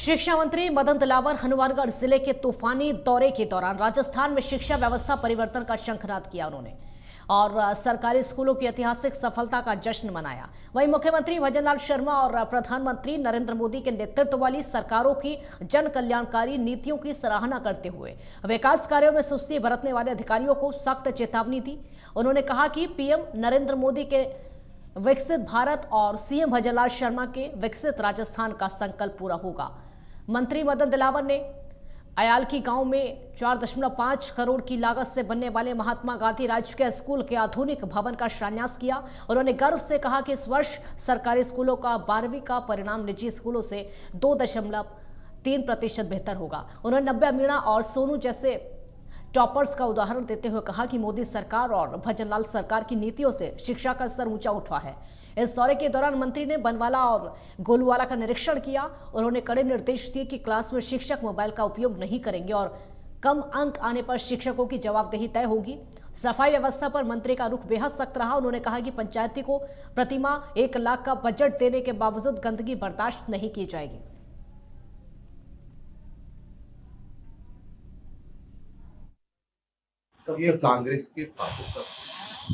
शिक्षा मंत्री मदन दिलावर हनुमानगढ़ जिले के तूफानी दौरे के दौरान राजस्थान में शिक्षा व्यवस्था परिवर्तन का शंखनाद किया उन्होंने और सरकारी स्कूलों की ऐतिहासिक सफलता का जश्न मनाया। वहीं मुख्यमंत्री भजनलाल शर्मा और प्रधानमंत्री नरेंद्र मोदी के नेतृत्व वाली सरकारों की जन कल्याणकारी नीतियों की सराहना करते हुए विकास कार्यों में सुस्ती बरतने वाले अधिकारियों को सख्त चेतावनी दी। उन्होंने कहा कि पीएम नरेंद्र मोदी के विकसित भारत और सीएम भजनलाल शर्मा के विकसित राजस्थान का संकल्प पूरा होगा। मंत्री मदन दिलावर ने अयालकी गांव में 4.5 करोड़ की लागत से बनने वाले महात्मा गांधी राजकीय स्कूल के आधुनिक भवन का शिलान्यास किया। उन्होंने गर्व से कहा कि इस वर्ष सरकारी स्कूलों का 12वीं का परिणाम निजी स्कूलों से 2.3% बेहतर होगा। उन्होंने नब्बे मीणा और सोनू जैसे टॉपर्स का उदाहरण देते हुए कहा कि मोदी सरकार और भजनलाल सरकार की नीतियों से शिक्षा का स्तर ऊंचा उठा है। इस दौरे के दौरान मंत्री ने बनवाला और गोलूवाला का निरीक्षण किया। उन्होंने कड़े निर्देश दिए कि क्लास में शिक्षक मोबाइल का उपयोग नहीं करेंगे और कम अंक आने पर शिक्षकों की जवाबदेही तय होगी। सफाई व्यवस्था पर मंत्री का रुख बेहद सख्त रहा। उन्होंने कहा कि पंचायती को प्रतिमाह 1 लाख का बजट देने के बावजूद गंदगी बर्दाश्त नहीं की जाएगी। तो ये कांग्रेस के पापों का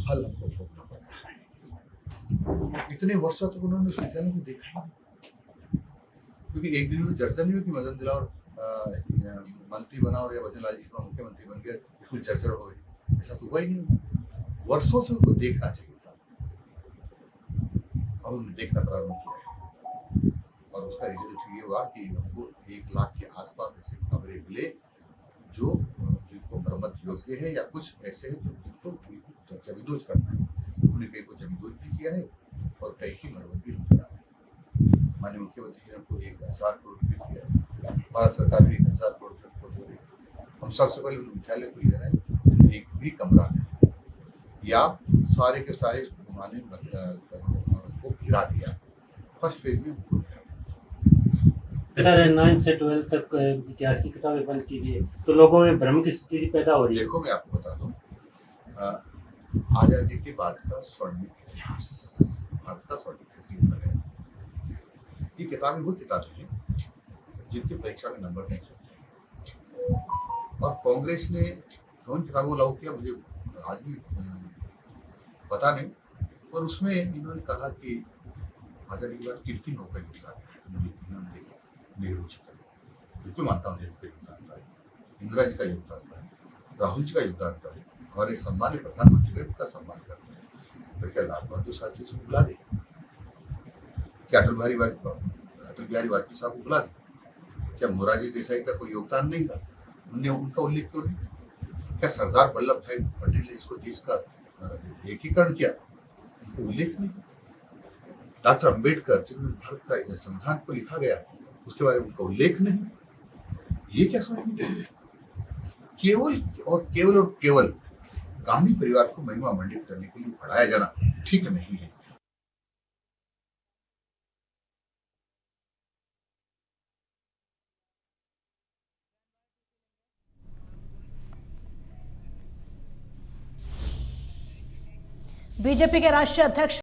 फल हमको भोगना पड़ा है। इतने वर्षों तक उन्होंने शिक्षा को देखा नहीं, क्योंकि एक दिन में चर्चा नहीं हुई कि मदन दिलावर मंत्री बना और या भजनलाल जी शर्मा मुख्यमंत्री बन गया, बिल्कुल चर्चा हो गई। ऐसा तो हुआ ही नहीं। वर्षों से उनको देखना चाहिए था और उन्होंने देखना प्रारंभ किया है और उसका रिजल्ट ये हुआ कि हमको 1 लाख के आसपास ऐसे कमरे मिले जो जिनको मरम्मत योग्य है या कुछ ऐसे हैं जिनको जमींदोज करना है। उन्होंने कई को जमींदोज भी किया है और कई की मरम्मत भी किया है। माननीय मुख्यमंत्री ने हमको 1000 करोड़ रुपये दिया है। भारत सरकार भी 1000 करोड़ रुपये दे रही है। हम सबसे पहले विद्यालय को ले रहे हैं, एक भी कमरा नहीं या सारे के सारे उन्होंने को गिरा दिया। फर्स्ट फेज में सर 9 से 12 तक इतिहास की किताबें बंद की गई है, तो लोगों में भ्रम की स्थिति पैदा हो रही है। देखो, मैं आपको बता दूं, आजादी के बाद का स्वर्णिम इतिहास, भारत का स्वर्णिम इतिहास, ये किताबें वो किताबें हैं जिनकी परीक्षा में नंबर नहीं चलते और कांग्रेस ने कौन किताबों को लागू किया मुझे आज भी पता नहीं, और उसमें इन्होंने कहा कि आजादी के बाद किन नौकरी योगदान नेहरू जी का, बिल्कुल मानता हूँ नेहरू का योगदान रहा है, इंदिरा जी का योगदान रहा है, राहुल जी का योगदान रहा है, हमारे सम्मान्य प्रधानमंत्री ने उनका सम्मान करते हैं। फिर क्या लाल बहादुर शास्त्री जी को बुला दे, क्या अटल बिहारी वाजपेयी साहब को बुला दे, क्या मोरारजी देसाई का कोई योगदान नहीं रहा, उनने उनका उल्लेख क्यों नहीं? क्या सरदार वल्लभ भाई पटेल ने इसको देश का एकीकरण किया, उनको उल्लेख नहीं? डॉक्टर अम्बेडकर जिन्होंने भारत का संविधान को लिखा गया उसके बारे में उनका उल्लेख नहीं। ये क्या समझ? केवल और केवल गांधी परिवार को महिमा मंडित करने के लिए पढ़ाया जाना ठीक नहीं है। बीजेपी के राष्ट्रीय अध्यक्ष